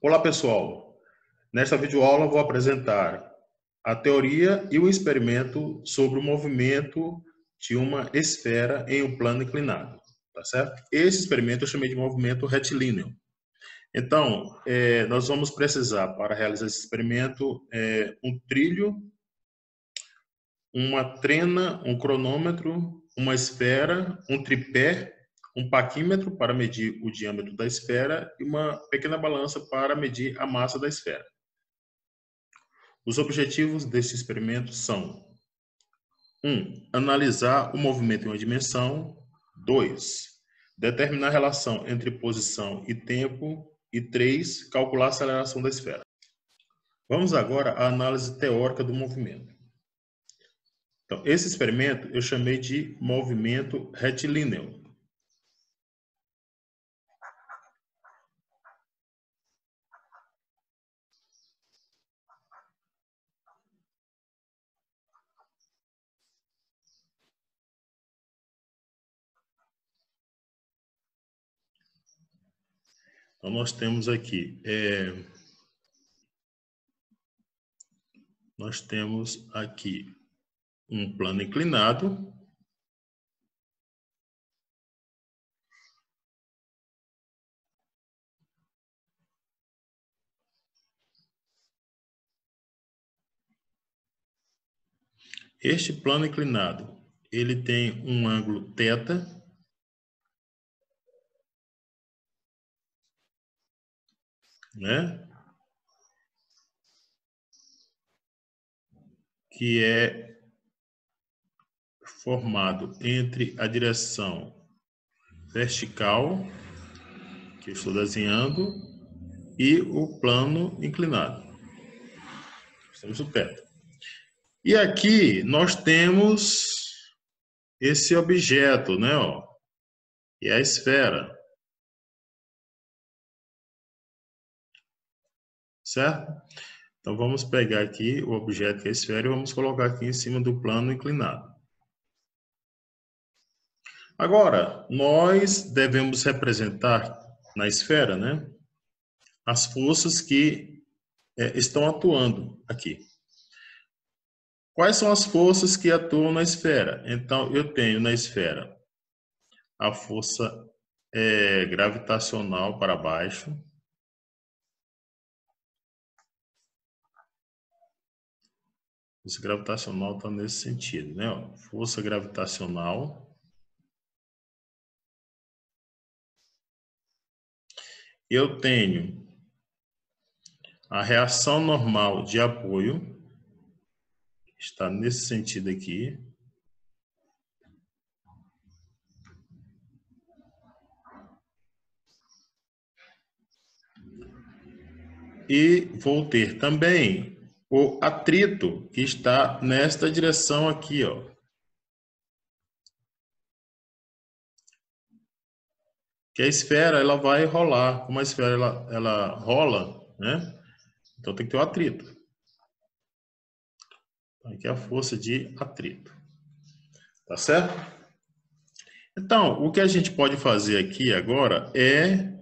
Olá, pessoal. Nesta videoaula vou apresentar a teoria e o experimento sobre o movimento de uma esfera em um plano inclinado, tá certo? Esse experimento eu chamei de movimento retilíneo. Então, nós vamos precisar, para realizar esse experimento, um trilho, uma trena, um cronômetro, uma esfera, um tripé, um paquímetro para medir o diâmetro da esfera e uma pequena balança para medir a massa da esfera. Os objetivos deste experimento são: 1. Analisar o movimento em uma dimensão. 2. Determinar a relação entre posição e tempo. E 3. Calcular a aceleração da esfera. Vamos agora à análise teórica do movimento. Então, esse experimento eu chamei de movimento retilíneo. Então, nós temos aqui um plano inclinado. Este plano inclinado, ele tem um ângulo θ, né? Que é formado entre a direção vertical, que eu estou desenhando, e o plano inclinado. Temos o teto. E aqui nós temos esse objeto, né? Que é a esfera. Certo? Então vamos pegar aqui o objeto que é a esfera e vamos colocar aqui em cima do plano inclinado. Agora, nós devemos representar na esfera, né, as forças que estão atuando aqui. Quais são as forças que atuam na esfera? Então, eu tenho na esfera a força gravitacional para baixo. Força gravitacional está nesse sentido, né? Força gravitacional. Eu tenho a reação normal de apoio, está nesse sentido aqui. E vou ter também o atrito, que está nesta direção aqui, ó. Que a esfera, ela vai rolar. Como a esfera, ela rola, né? Então tem que ter o atrito. Aqui é a força de atrito. Tá certo? Então, o que a gente pode fazer aqui agora é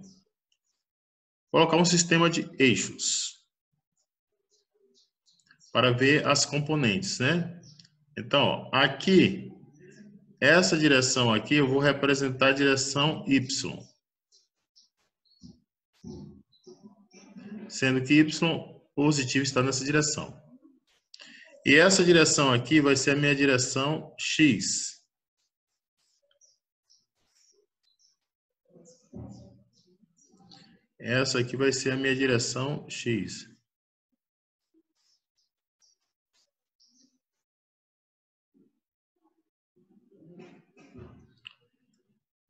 colocar um sistema de eixos para ver as componentes, né? Então, ó, aqui, essa direção aqui, eu vou representar a direção Y. Sendo que Y positivo está nessa direção. E essa direção aqui vai ser a minha direção X. Essa aqui vai ser a minha direção X.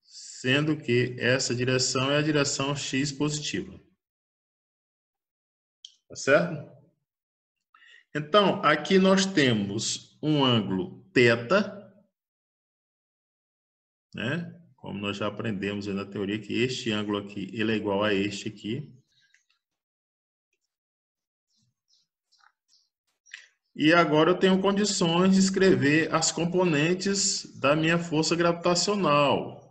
Sendo que essa direção é a direção X positiva. Tá certo? Então, aqui nós temos um ângulo θ, né? Como nós já aprendemos na teoria que este ângulo aqui, ele é igual a este aqui. E agora eu tenho condições de escrever as componentes da minha força gravitacional.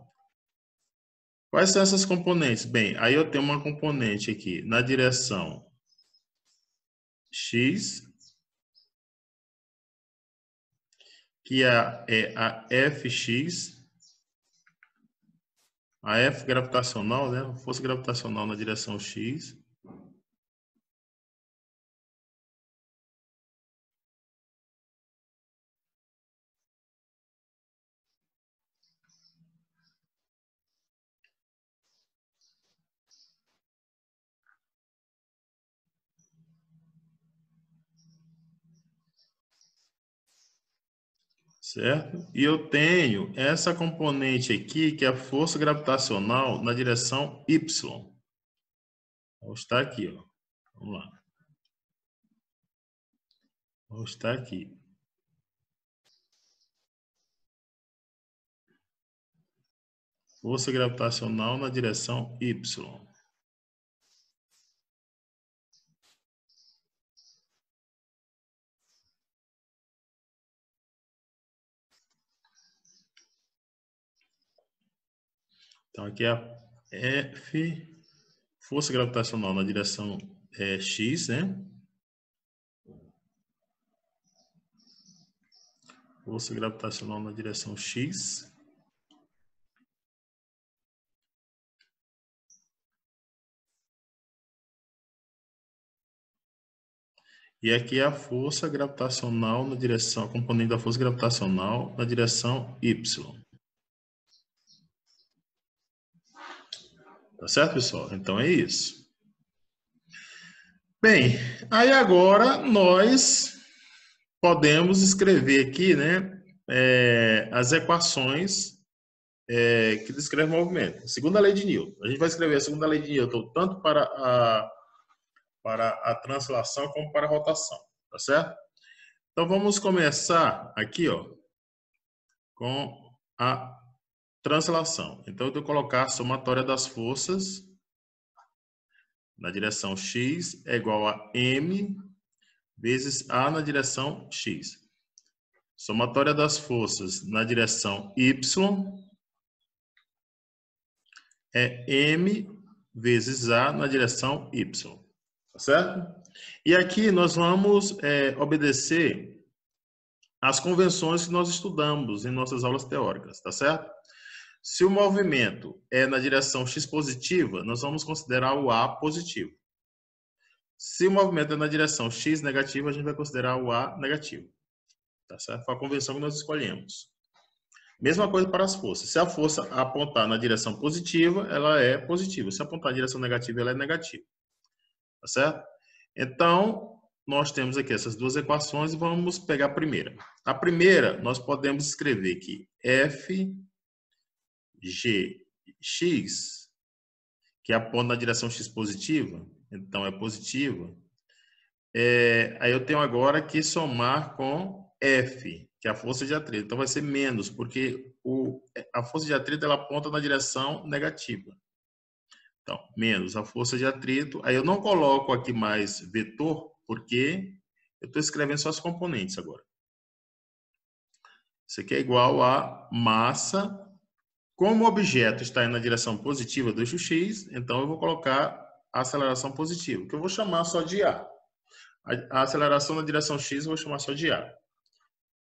Quais são essas componentes? Bem, aí eu tenho uma componente aqui na direção x, que é a Fx, a F gravitacional, né? Força gravitacional na direção x. Certo? E eu tenho essa componente aqui, que é a força gravitacional na direção y. Vou estar aqui, ó. Vamos lá. Vou estar aqui. Força gravitacional na direção y. Então, aqui é a F, força gravitacional na direção x, né? Força gravitacional na direção x. E aqui é a força gravitacional na direção, a componente da força gravitacional na direção y. Tá certo, pessoal? Então é isso. Bem, aí agora nós podemos escrever aqui, né, as equações que descrevem o movimento. Segunda lei de Newton. A gente vai escrever a segunda lei de Newton tanto para a translação como para a rotação, tá certo? Então vamos começar aqui, ó, com a translação. Então eu vou colocar a somatória das forças na direção x é igual a m vezes a na direção x. Somatória das forças na direção y é m vezes a na direção y. Tá certo? E aqui nós vamos obedecer às convenções que nós estudamos em nossas aulas teóricas, tá certo? Se o movimento é na direção x positiva, nós vamos considerar o a positivo. Se o movimento é na direção x negativa, a gente vai considerar o a negativo. Tá certo? Foi a convenção que nós escolhemos. Mesma coisa para as forças. Se a força apontar na direção positiva, ela é positiva. Se apontar na direção negativa, ela é negativa. Tá certo? Então, nós temos aqui essas duas equações e vamos pegar a primeira. A primeira, nós podemos escrever aqui f gx, que aponta na direção x positiva, então é positiva. Aí eu tenho agora que somar com F, que é a força de atrito. Então vai ser menos, porque a força de atrito ela aponta na direção negativa. Então, menos a força de atrito. Aí eu não coloco aqui mais vetor, porque eu estou escrevendo só as componentes agora. Isso aqui é igual a massa. Como o objeto está indo na direção positiva do eixo x, então eu vou colocar a aceleração positiva, que eu vou chamar só de A. A aceleração na direção x eu vou chamar só de A.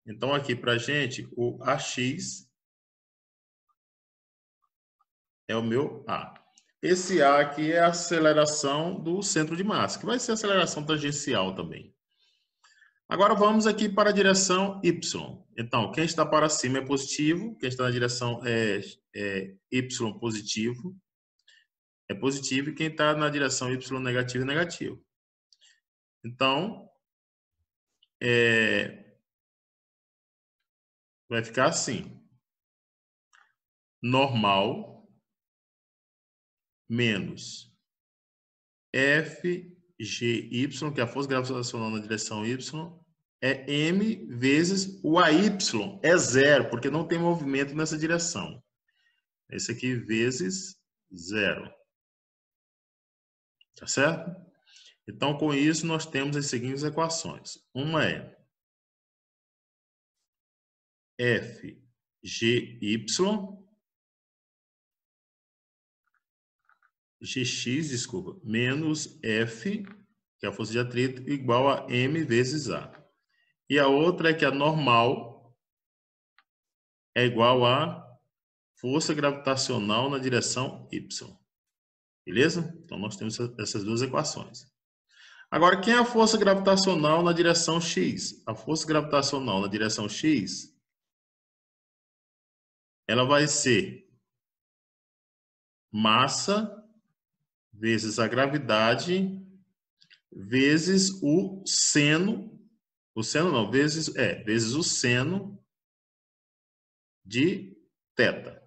Então, aqui para a gente, o AX é o meu A. Esse A aqui é a aceleração do centro de massa, que vai ser a aceleração tangencial também. Agora vamos aqui para a direção Y. Então, quem está para cima é positivo, quem está na direção Y positivo é positivo, e quem está na direção Y negativo é negativo. Então, vai ficar assim. Normal menos FGY, que é a força gravitacional na direção Y, é M vezes o AY, é zero, porque não tem movimento nessa direção. Esse aqui vezes zero. Tá certo? Então, com isso, nós temos as seguintes equações. Uma é FGY Gx, desculpa, menos F, que é a força de atrito, igual a M vezes A. E a outra é que a normal é igual a força gravitacional na direção Y. Beleza? Então, nós temos essas duas equações. Agora, quem é a força gravitacional na direção X? A força gravitacional na direção X, ela vai ser massa vezes a gravidade vezes o seno vezes o seno de θ.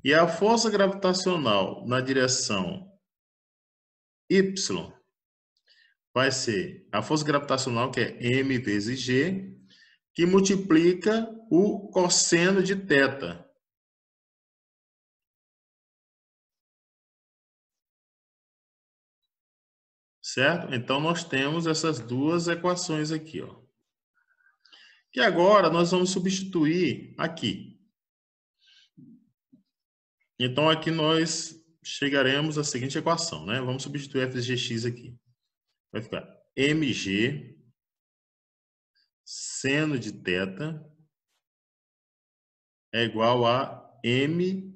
E a força gravitacional na direção Y vai ser a força gravitacional, que é M vezes G, que multiplica o cosseno de θ. Certo? Então, nós temos essas duas equações aqui, ó. E agora, nós vamos substituir aqui. Então, aqui nós chegaremos à seguinte equação, né? Vamos substituir f de gx aqui. Vai ficar mg seno de θ é igual a m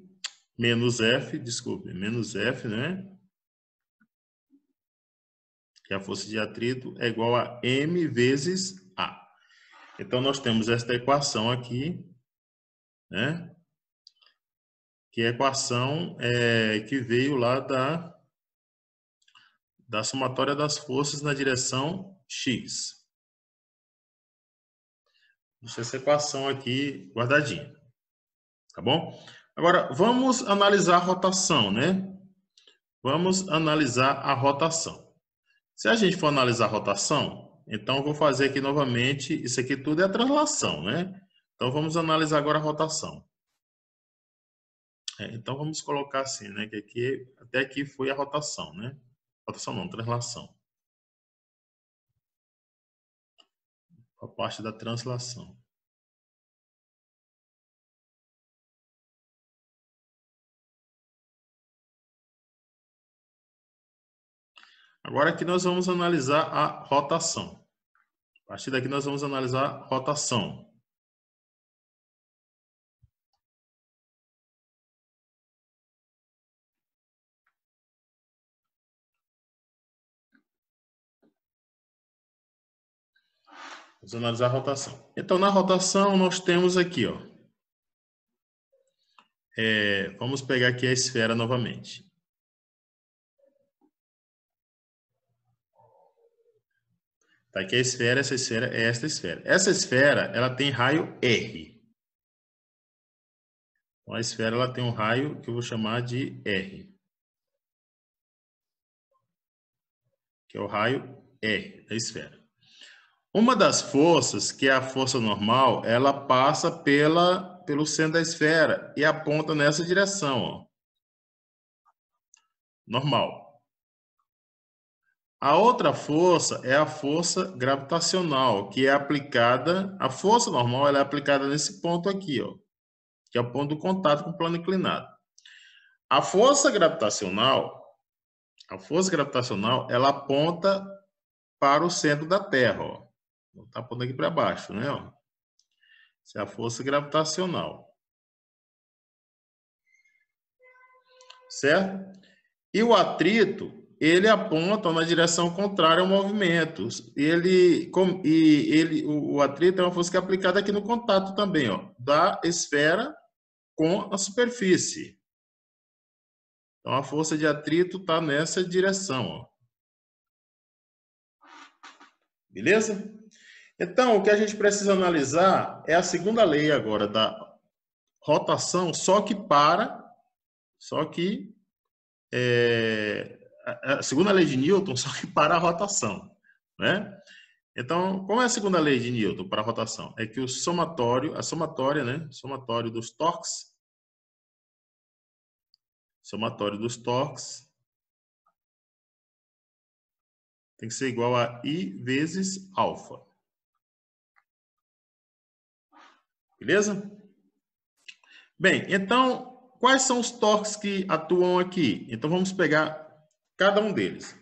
menos f, desculpe, menos f, né? Que é a força de atrito, é igual a m vezes a. Então, nós temos esta equação aqui, né? Que é a equação que veio lá da somatória das forças na direção x. Deixa essa equação aqui guardadinha, tá bom? Agora, vamos analisar a rotação, né? Vamos analisar a rotação. Se a gente for analisar a rotação, então eu vou fazer aqui novamente, isso aqui tudo é a translação, né? Então, vamos analisar agora a rotação. Então, vamos colocar assim, né? Que aqui, até aqui foi a rotação, né? Rotação não, translação. A parte da translação. Agora aqui nós vamos analisar a rotação. A partir daqui nós vamos analisar a rotação. Vamos analisar a rotação. Então, na rotação, nós temos aqui, ó. Vamos pegar aqui a esfera novamente. Tá aqui a esfera, essa esfera é esta esfera. Essa esfera, ela tem raio R. Então, a esfera, ela tem um raio que eu vou chamar de R. Que é o raio R da esfera. Uma das forças, que é a força normal, ela passa pelo centro da esfera e aponta nessa direção, ó. Normal. A outra força é a força gravitacional, que é aplicada, a força normal ela é aplicada nesse ponto aqui, ó, que é o ponto do contato com o plano inclinado. A força gravitacional, ela aponta para o centro da Terra, ó. Está apontando aqui para baixo, né, ó. Essa é a força gravitacional. Certo? E o atrito, ele aponta na direção contrária ao movimento. O atrito é uma força que é aplicada aqui no contato também, ó, da esfera com a superfície. Então, a força de atrito está nessa direção, ó. Beleza? Então, o que a gente precisa analisar é a segunda lei agora da rotação, só que a segunda lei de Newton, só que para a rotação, né? Então, qual é a segunda lei de Newton para a rotação? É que o somatório dos torques, tem que ser igual a I vezes alfa. Beleza? Bem, então, quais são os torques que atuam aqui? Então, vamos pegar cada um deles.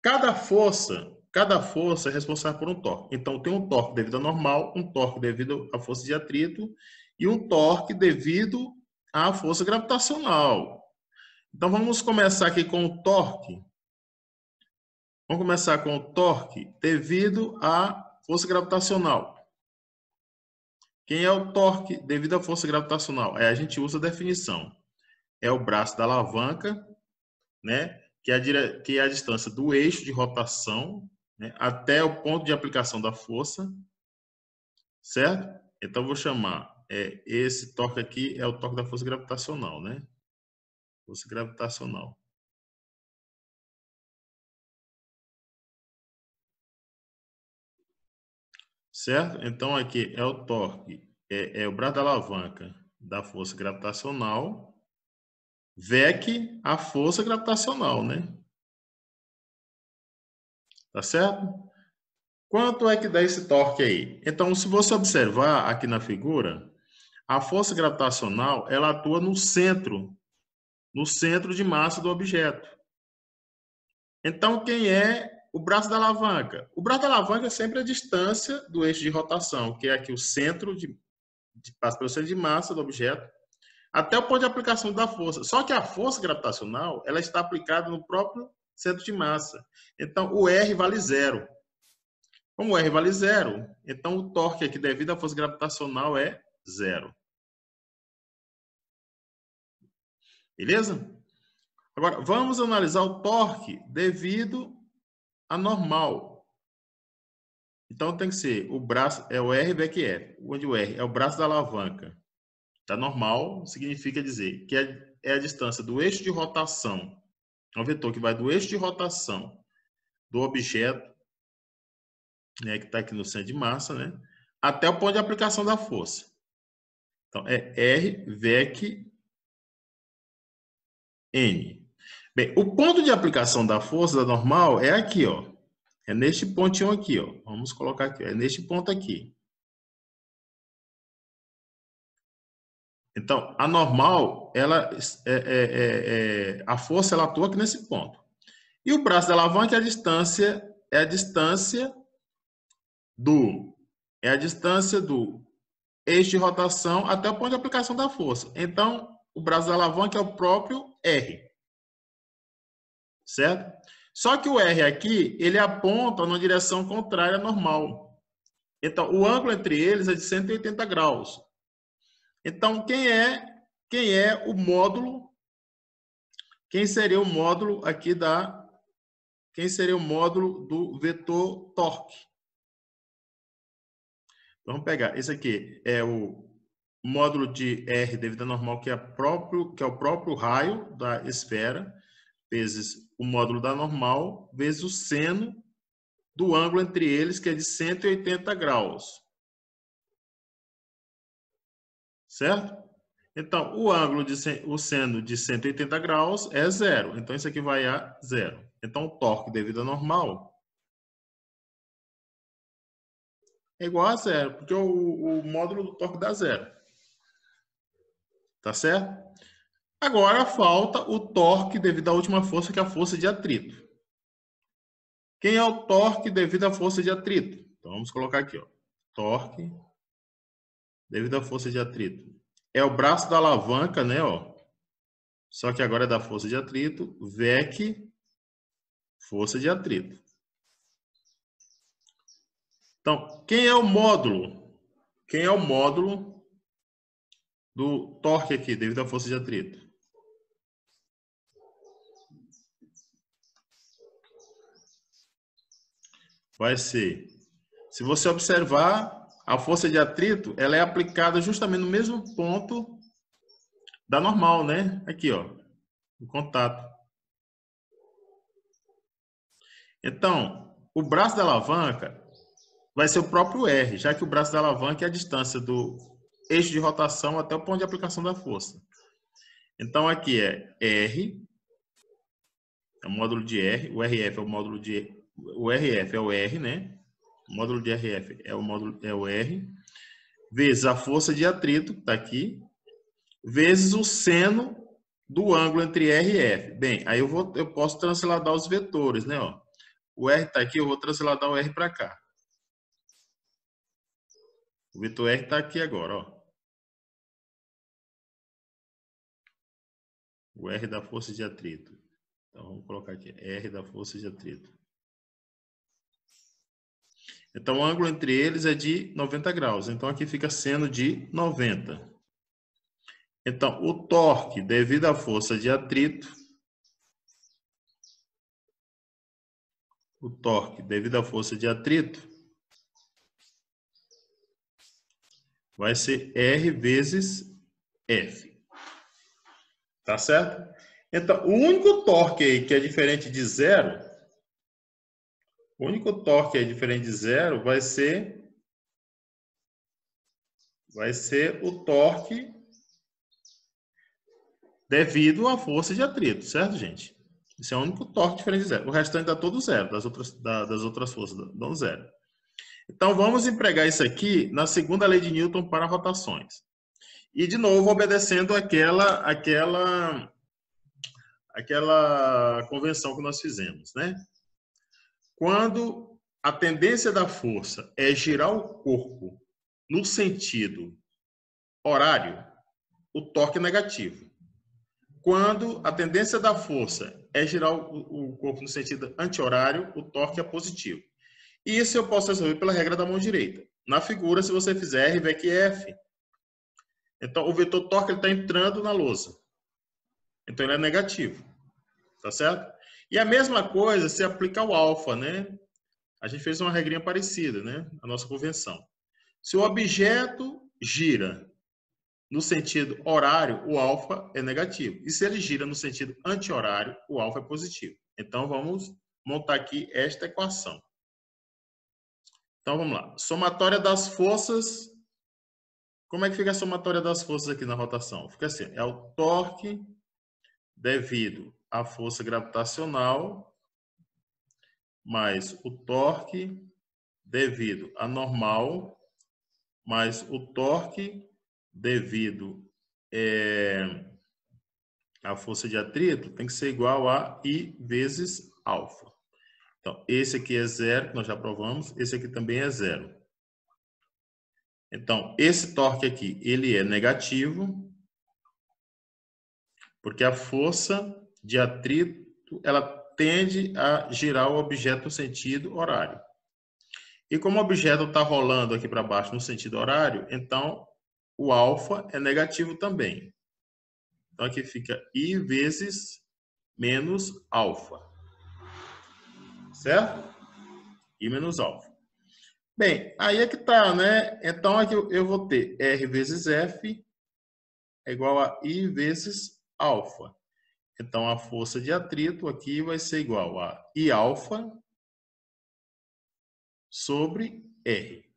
Cada força é responsável por um torque. Então, tem um torque devido à normal, um torque devido à força de atrito e um torque devido à força gravitacional. Então, vamos começar aqui com o torque. Vamos começar com o torque devido à força gravitacional. Quem é o torque devido à força gravitacional? A gente usa a definição. É o braço da alavanca, né? Que é a distância do eixo de rotação, né, até o ponto de aplicação da força, certo? Então, vou chamar esse torque aqui é o torque da força gravitacional, né? Força gravitacional. Certo? Então, aqui é o torque, é o braço da alavanca da força gravitacional, VEC a força gravitacional, né? Tá certo? Quanto é que dá esse torque aí? Então, se você observar aqui na figura, a força gravitacional, ela atua no centro de massa do objeto. Então, quem é o braço da alavanca? O braço da alavanca é sempre a distância do eixo de rotação, que é aqui o centro passa pelo centro de massa do objeto, até o ponto de aplicação da força. Só que a força gravitacional, ela está aplicada no próprio centro de massa. Então, o R vale zero. Como o R vale zero, então o torque aqui devido à força gravitacional é zero. Beleza? Agora, vamos analisar o torque devido à normal. Então, tem que ser o braço, é o R VEC F, onde o R é o braço da alavanca. Da normal, significa dizer que é a distância do eixo de rotação. É um vetor que vai do eixo de rotação do objeto, né, que está aqui no centro de massa, né, até o ponto de aplicação da força. Então, é R VEC N. Bem, o ponto de aplicação da força da normal é aqui, ó. É neste pontinho aqui, ó. Vamos colocar aqui, ó. É neste ponto aqui. Então, a normal, ela a força ela atua aqui nesse ponto. E o braço da alavanca é a distância do eixo de rotação até o ponto de aplicação da força. Então, o braço da alavanca é o próprio R. Certo? Só que o R aqui, ele aponta na direção contrária à normal. Então, o ângulo entre eles é de 180 graus. Então, quem é o módulo? Quem seria o módulo aqui quem seria o módulo do vetor torque? Então, vamos pegar. Esse aqui é o módulo de R devido à normal, que é o próprio raio da esfera, vezes o módulo da normal, vezes o seno do ângulo entre eles, que é de 180 graus. Certo? Então, o seno de 180 graus é zero. Então, isso aqui vai a zero. Então, o torque devido à normal é igual a zero, porque o módulo do torque dá zero. Tá certo? Agora, falta o torque devido à última força, que é a força de atrito. Quem é o torque devido à força de atrito? Então, vamos colocar aqui, ó. Torque devido à força de atrito. É o braço da alavanca, né, ó. Só que agora é da força de atrito, VEC, força de atrito. Então, quem é o módulo? Quem é o módulo do torque aqui, devido à força de atrito? Vai ser, se você observar, a força de atrito, ela é aplicada justamente no mesmo ponto da normal, né? Aqui, ó, o contato. Então, o braço da alavanca vai ser o próprio R, já que o braço da alavanca é a distância do eixo de rotação até o ponto de aplicação da força. Então, aqui é R, é o módulo de R, o RF é o módulo de... O RF é o R, né? O módulo de RF é o R, vezes a força de atrito, que está aqui, vezes o seno do ângulo entre R e F. Bem, aí eu posso transladar os vetores, né? Ó. O R está aqui, eu vou transladar o R para cá. O vetor R está aqui agora, ó. O R da força de atrito. Então, vamos colocar aqui, R da força de atrito. Então, o ângulo entre eles é de 90 graus. Então, aqui fica seno de 90. Então, o torque devido à força de atrito, vai ser R vezes F. Tá certo? Então, o único torque aí que é diferente de zero, vai ser o torque devido à força de atrito, certo, gente? Esse é o único torque diferente de zero. O restante dá todo zero, das outras forças dão zero. Então, vamos empregar isso aqui na segunda lei de Newton para rotações. E, de novo, obedecendo aquela convenção que nós fizemos, né? Quando a tendência da força é girar o corpo no sentido horário, o torque é negativo. Quando a tendência da força é girar o corpo no sentido anti-horário, o torque é positivo. E isso eu posso resolver pela regra da mão direita. Na figura, se você fizer R, VEC F, então o vetor torque está entrando na lousa. Então ele é negativo. Tá certo? E a mesma coisa se aplica ao alfa, né? A gente fez uma regrinha parecida, né? A nossa convenção. Se o objeto gira no sentido horário, o alfa é negativo. E se ele gira no sentido anti-horário, o alfa é positivo. Então, vamos montar aqui esta equação. Então, vamos lá. Somatória das forças. Como é que fica a somatória das forças aqui na rotação? Fica assim, é o torque devido à força gravitacional mais o torque devido à normal mais o torque devido à força de atrito tem que ser igual a I vezes alfa. Então, esse aqui é zero, que nós já provamos. Esse aqui também é zero. Então, esse torque aqui, ele é negativo, porque a força de atrito, ela tende a girar o objeto no sentido horário. E como o objeto está rolando aqui para baixo no sentido horário, então o alfa é negativo também. Então aqui fica I vezes menos alfa. Certo? I menos alfa. Bem, aí é que tá, né? Então aqui eu vou ter R vezes F é igual a I vezes alfa. Então a força de atrito aqui vai ser igual a I alfa sobre R.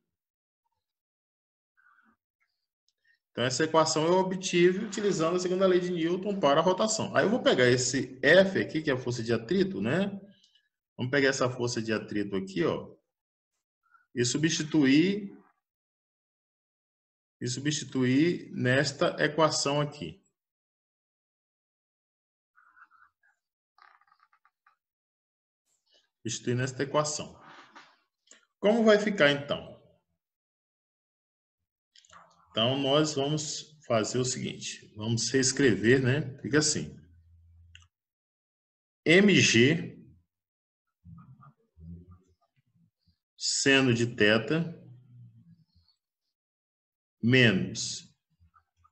Então, essa equação eu obtive utilizando a segunda lei de Newton para a rotação. Aí eu vou pegar esse F aqui, que é a força de atrito, né? Vamos pegar essa força de atrito aqui, ó, e substituir nesta equação aqui. Substituir nesta equação. Como vai ficar, então? Então, nós vamos fazer o seguinte. Vamos reescrever, né? Fica assim. mg seno de θ menos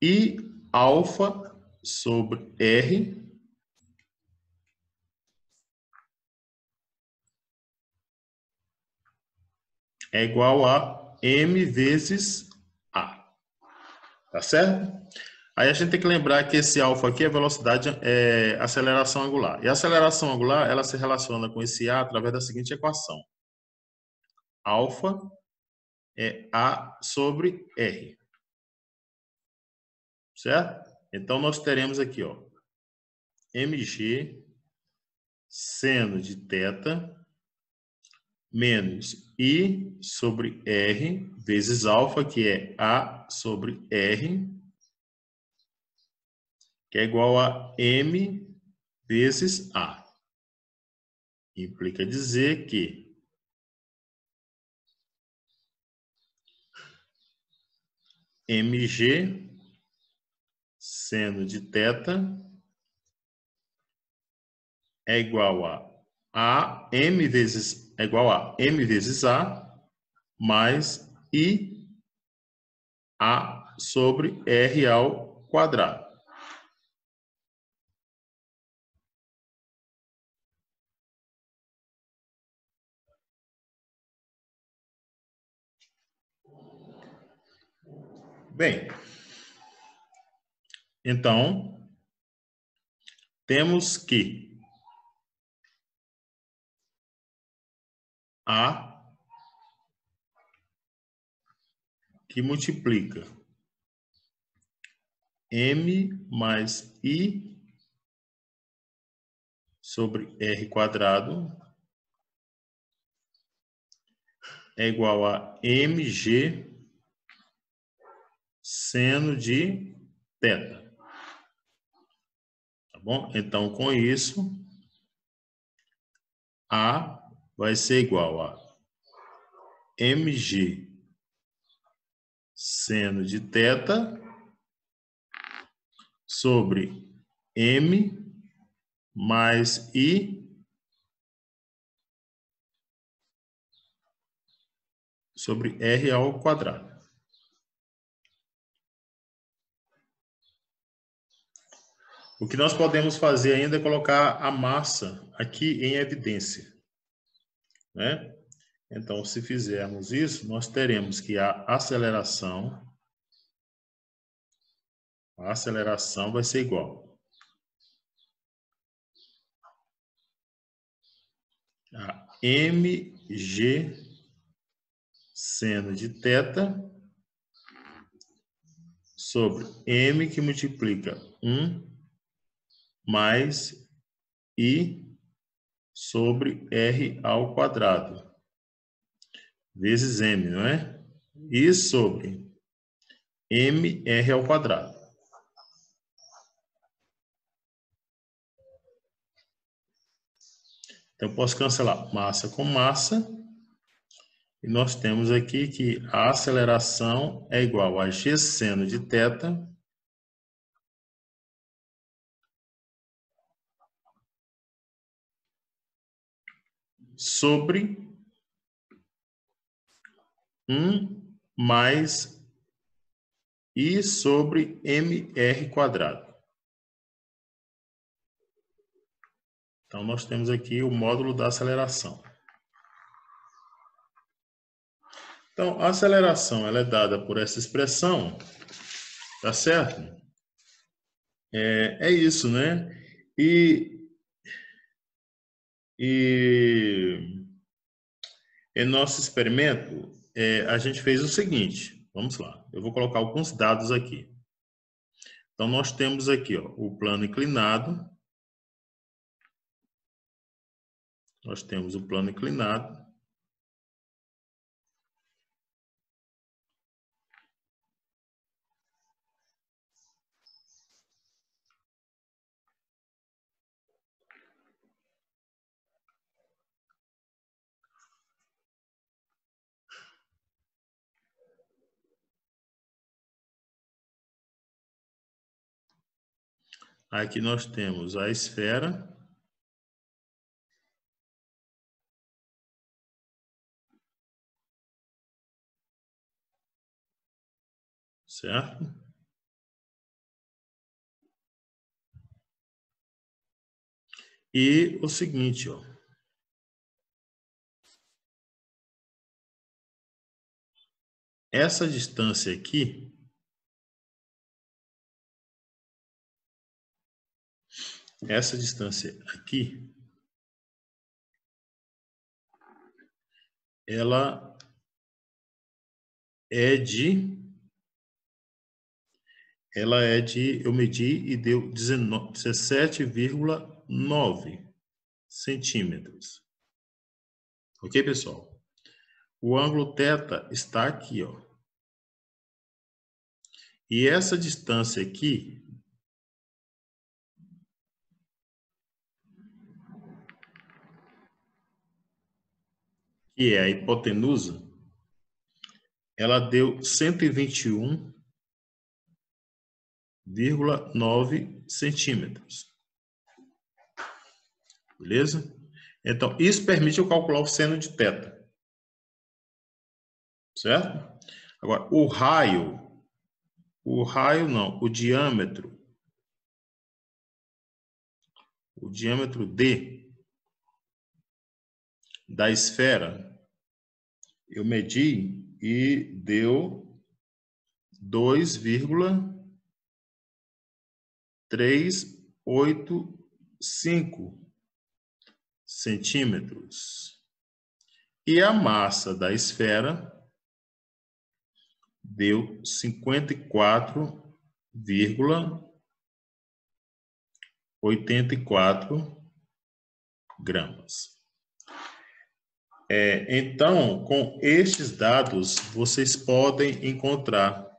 I alfa sobre R é igual a M vezes A. Tá certo? Aí a gente tem que lembrar que esse alfa aqui é velocidade, aceleração angular. E a aceleração angular, ela se relaciona com esse A através da seguinte equação. Alfa é A sobre R. Certo? Então, nós teremos aqui, ó, mg seno de θ menos I sobre R vezes alfa, que é A sobre R, que é igual a M vezes A. Implica dizer que MG seno de θ é igual a M vezes A mais I A sobre R ao quadrado. Bem, então, temos que A que multiplica M mais I sobre R quadrado é igual a MG seno de θ. Tá bom? Então, com isso, A vai ser igual a MG seno de θ sobre M mais I sobre R ao quadrado. O que nós podemos fazer ainda é colocar a massa aqui em evidência, né? Então, se fizermos isso, nós teremos que a aceleração vai ser igual a mg seno de θ sobre m que multiplica 1 mais i sobre r ao quadrado vezes m, não é? I sobre mr ao quadrado. Então, eu posso cancelar massa com massa. E nós temos aqui que a aceleração é igual a g seno de θ sobre 1 mais I sobre mr quadrado. Então, nós temos aqui o módulo da aceleração. Então, a aceleração ela é dada por essa expressão, tá certo? É isso, né? E em nosso experimento, a gente fez o seguinte. Vamos lá, eu vou colocar alguns dados aqui. Então, nós temos aqui ó, o plano inclinado. Nós temos o plano inclinado. Aqui nós temos a esfera. Certo? E o seguinte, ó. Essa distância aqui, ela eu medi e deu 17,9 centímetros. Ok, pessoal? O ângulo θ está aqui, ó. E essa distância aqui que é a hipotenusa, ela deu 121,9 centímetros. Beleza? Então, isso permite eu calcular o seno de θ. Certo? Agora, o diâmetro D da esfera, eu medi e deu 2,385 centímetros. E a massa da esfera deu 54,84 gramas. Então, com estes dados, vocês podem encontrar,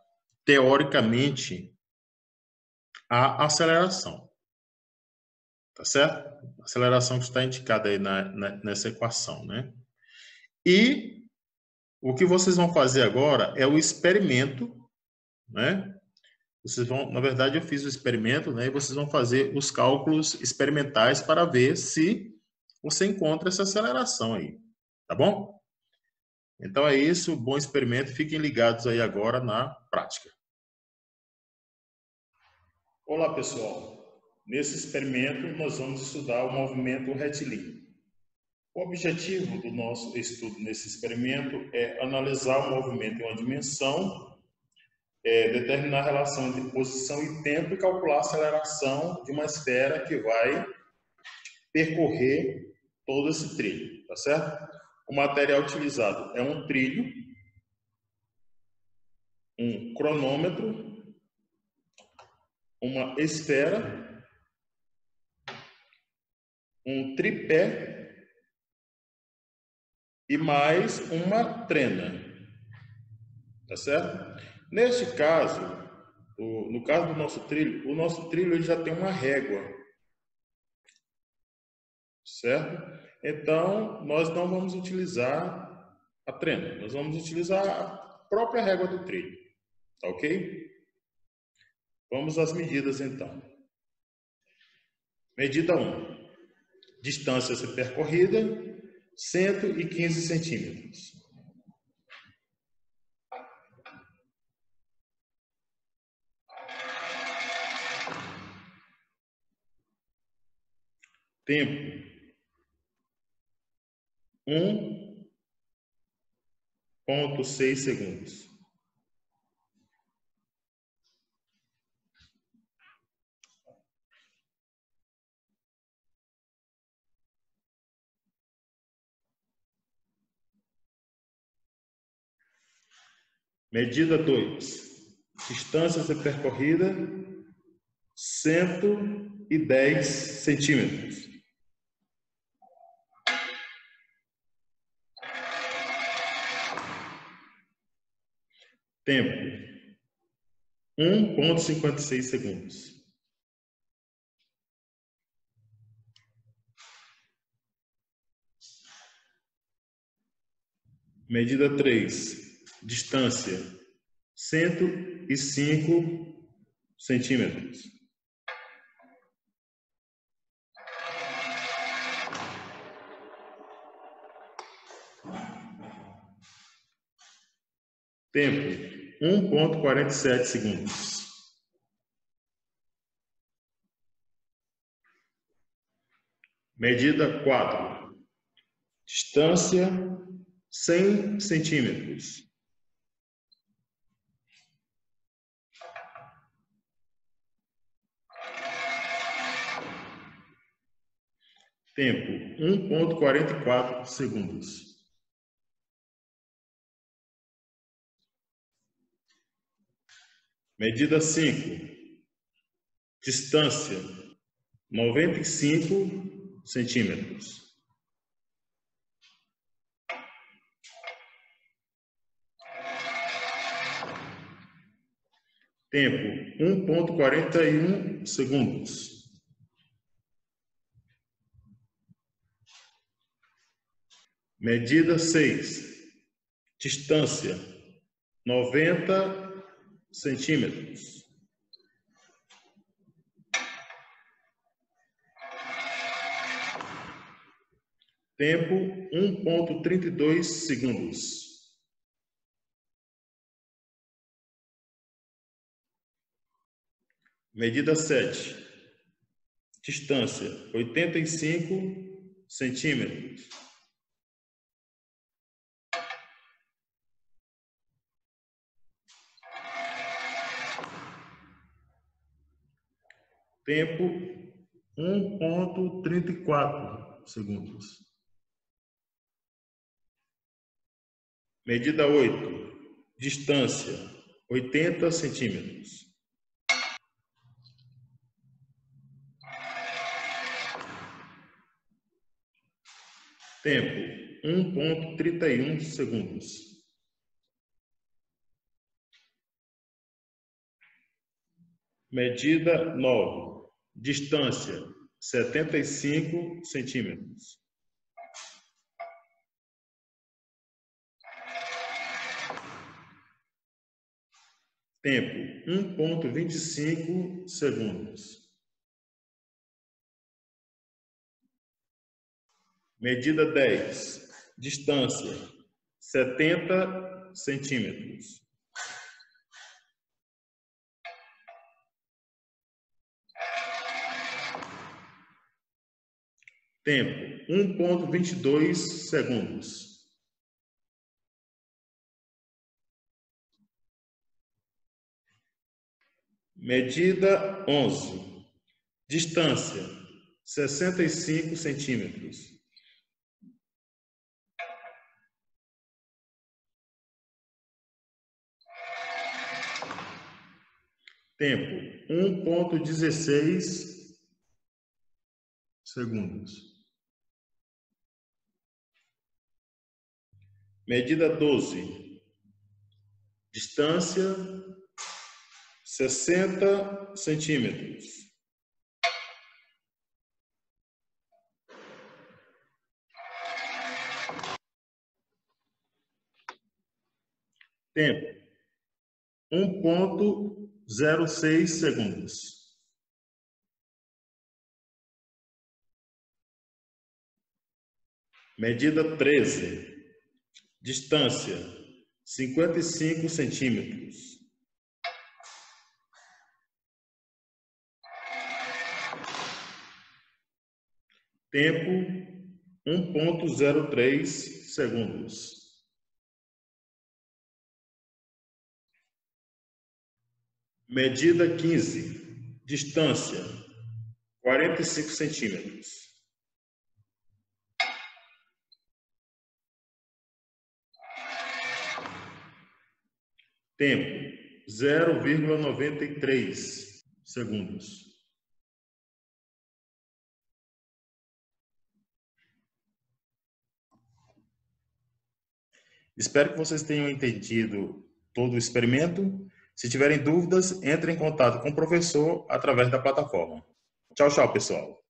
teoricamente, a aceleração. Tá certo? A aceleração que está indicada aí nessa equação, né? E o que vocês vão fazer agora é o experimento, né? Vocês vão, na verdade, eu fiz o experimento, né? E vocês vão fazer os cálculos experimentais para ver se você encontra essa aceleração aí, tá bom? Então é isso, bom experimento, fiquem ligados aí agora na prática. Olá, pessoal. Nesse experimento, nós vamos estudar o movimento retilíneo. O objetivo do nosso estudo nesse experimento é analisar o movimento em uma dimensão, determinar a relação entre posição e tempo e calcular a aceleração de uma esfera que vai percorrer todo esse trilho, tá certo? O material utilizado é um trilho, um cronômetro, uma esfera, um tripé e mais uma trena, tá certo? Neste caso, no caso do nosso trilho, o nosso trilho ele já tem uma régua, certo? Então, nós não vamos utilizar a trena, nós vamos utilizar a própria régua do trilho, tá ok? Vamos às medidas então. Medida 1. Distância a ser percorrida, 115 centímetros. Tempo, 1,6 segundos. Medida 2. Distância a ser percorrida, 110 centímetros. Tempo, 1,56 segundos. Medida 3. Distância, 105 centímetros. Tempo, 1,47 segundos. Medida 4. Distância, 100 centímetros. Tempo, 1,44 segundos. Medida 5. Distância, 95 centímetros. Tempo, 1,41 segundos. Medida 6. Distância 90 centímetros. Tempo 1,32 segundos. Medida 7. Distância 85 centímetros. Tempo 1,34 segundos. Medida 8. Distância 80 centímetros. Tempo 1,31 segundos. Medida 9. Distância 75 centímetros. Tempo 1,25 segundos. Medida 10. Distância 70 centímetros. Tempo 1,22 segundos. Medida 11. Distância 65 centímetros. Tempo 1,16 segundos. Medida 12. Distância 60 centímetros. Tempo 1,06 segundos. Medida 13. Distância 55 centímetros. Tempo 1,03 segundos. Medida 15. Distância 45 centímetros. Tempo 0,93 segundos. Espero que vocês tenham entendido todo o experimento. Se tiverem dúvidas, entre em contato com o professor através da plataforma. Tchau, tchau, pessoal.